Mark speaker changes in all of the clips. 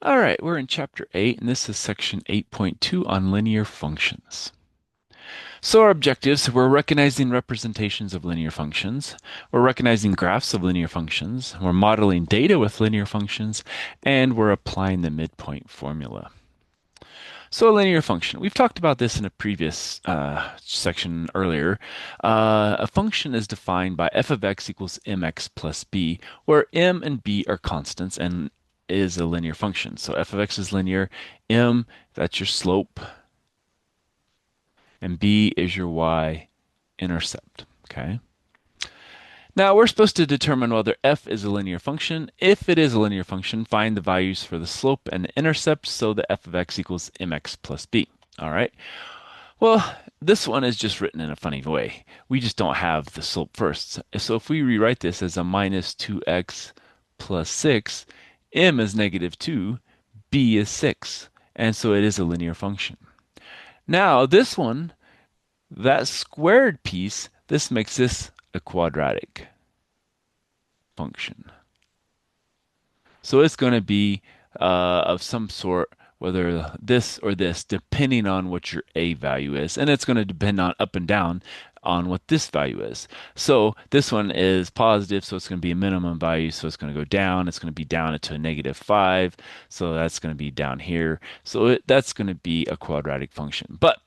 Speaker 1: All right, we're in chapter 8, and this is section 8.2 on linear functions. So our objectives, we're recognizing representations of linear functions, we're recognizing graphs of linear functions, we're modeling data with linear functions, and we're applying the midpoint formula. So a linear function, we've talked about this in a previous section earlier. A function is defined by f of x equals mx plus b, where m and b are constants and is a linear function. So f of x is linear, m, that's your slope, and b is your y-intercept. Okay. Now we're supposed to determine whether f is a linear function. If it is a linear function, find the values for the slope and the intercept so that f of x equals mx plus b. All right. Well, this one is just written in a funny way. We just don't have the slope first. So if we rewrite this as a minus 2x plus 6, m is negative 2, b is 6. And so it is a linear function. Now, this one, that squared piece, this makes this a quadratic function. So it's going to be of some sort, whether this or this, depending on what your A value is. And it's going to depend on up and down on what this value is. So this one is positive, so it's going to be a minimum value. So it's going to go down. It's going to be down to a negative 5. So that's going to be down here. So that's going to be a quadratic function. But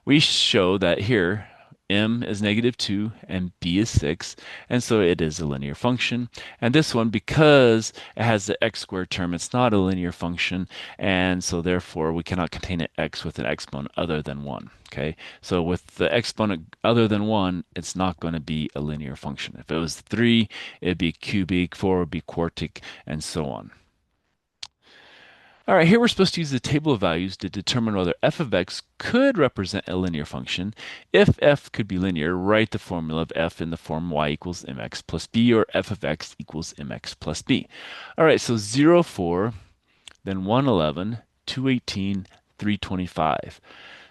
Speaker 1: we show that here m is negative 2 and b is 6, and so it is a linear function. And this one, because it has the x squared term, it's not a linear function, and so therefore we cannot contain an x with an exponent other than 1. Okay, so with the exponent other than 1, it's not going to be a linear function. If it was 3, it'd be cubic, 4 would be quartic, and so on. All right, here we're supposed to use the table of values to determine whether f of x could represent a linear function. If f could be linear, write the formula of f in the form y equals mx plus b, or f of x equals mx plus b. All right, so 0, 4, then 111, 218, 325.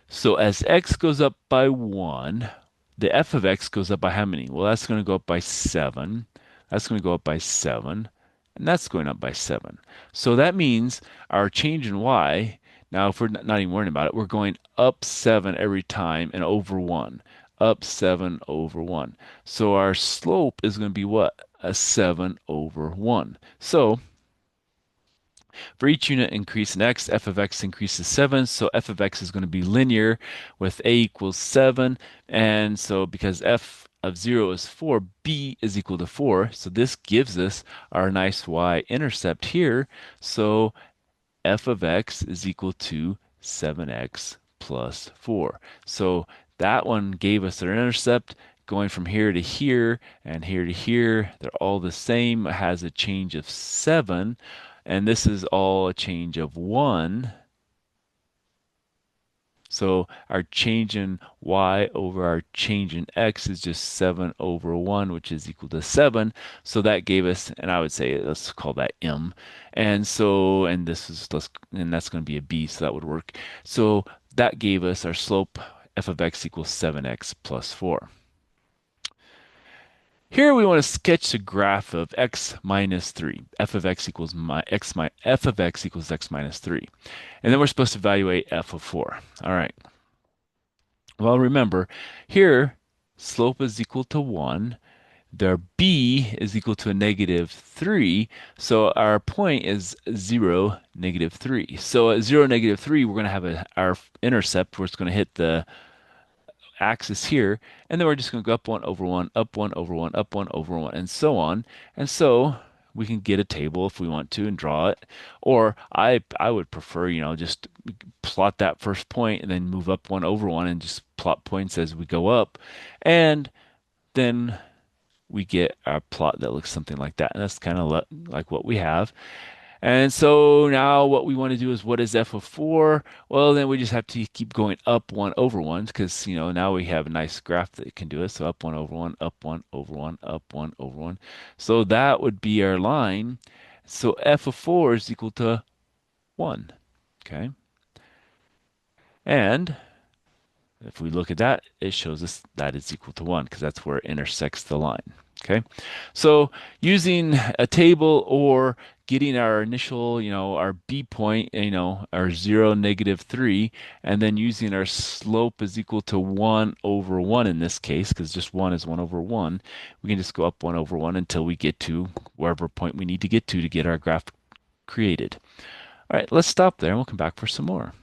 Speaker 1: So as x goes up by 1, the f of x goes up by how many? Well, that's going to go up by 7. That's going to go up by 7. And that's going up by 7. So that means our change in y, now if we're not even worrying about it, we're going up 7 every time and over 1. Up 7 over 1. So our slope is going to be what? A 7 over 1. So for each unit increase in x, f of x increases 7. So f of x is going to be linear with a equals 7. And so because f of 0 is 4, b is equal to 4. So this gives us our nice y-intercept here. So f of x is equal to 7x plus 4. So that one gave us our intercept going from here to here and here to here. They're all the same. It has a change of 7. And this is all a change of 1. So our change in y over our change in x is just 7 over 1, which is equal to 7. So that gave us, and I would say let's call that m. And so, and this is, and that's going to be a b, so that would work. So that gave us our slope f of x equals 7x plus 4. Here we want to sketch a graph of x minus 3. F of x equals f of x equals x minus 3. And then we're supposed to evaluate f of 4. All right. Well, remember, here slope is equal to 1. Their b is equal to a negative 3. So our point is 0, negative 3. So at 0, negative 3, we're going to have our intercept where it's going to hit the axis here, and then we're just going to go up 1 over 1, up 1 over 1, up 1 over 1, and so on. And so we can get a table if we want to and draw it. Or I would prefer, just plot that first point and then move up 1 over 1 and just plot points as we go up. And then we get our plot that looks something like that. And that's kind of like what we have. And so now what we want to do is what is f of 4? Well, then we just have to keep going up 1 over 1 because, now we have a nice graph that can do it. So up 1 over 1, up 1 over 1, up 1 over 1. So that would be our line. So f of 4 is equal to 1. Okay. And if we look at that, it shows us that it's equal to 1 because that's where it intersects the line. Okay, so using a table or getting our initial, our B point, our 0, -3, and then using our slope is equal to 1 over 1 in this case, because just 1 is 1 over 1, we can just go up 1 over 1 until we get to wherever point we need to get our graph created. All right, let's stop there and we'll come back for some more.